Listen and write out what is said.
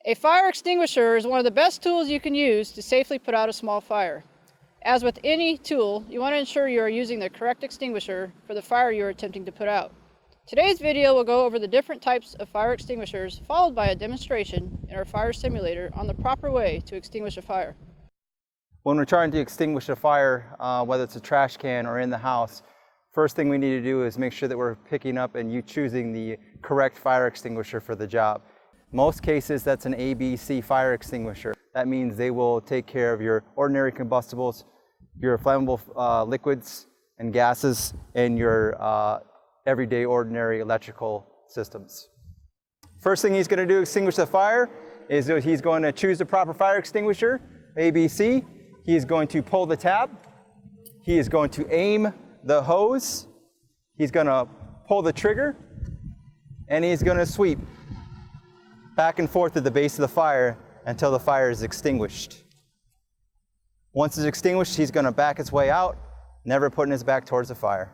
A fire extinguisher is one of the best tools you can use to safely put out a small fire. As with any tool, you want to ensure you are using the correct extinguisher for the fire you are attempting to put out. Today's video will go over the different types of fire extinguishers, followed by a demonstration in our fire simulator on the proper way to extinguish a fire. When we're trying to extinguish a fire, whether it's a trash can or in the house, first thing we need to do is make sure that we're picking up and choosing the correct fire extinguisher for the job. Most cases, that's an ABC fire extinguisher. That means they will take care of your ordinary combustibles, your flammable liquids and gases, and your everyday ordinary electrical systems. First thing he's going to do to extinguish the fire is he's going to choose the proper fire extinguisher, ABC. He is going to pull the tab. He is going to aim the hose. He's going to pull the trigger, and he's going to sweep back and forth at the base of the fire until the fire is extinguished. Once it's extinguished, he's going to back his way out, never putting his back towards the fire.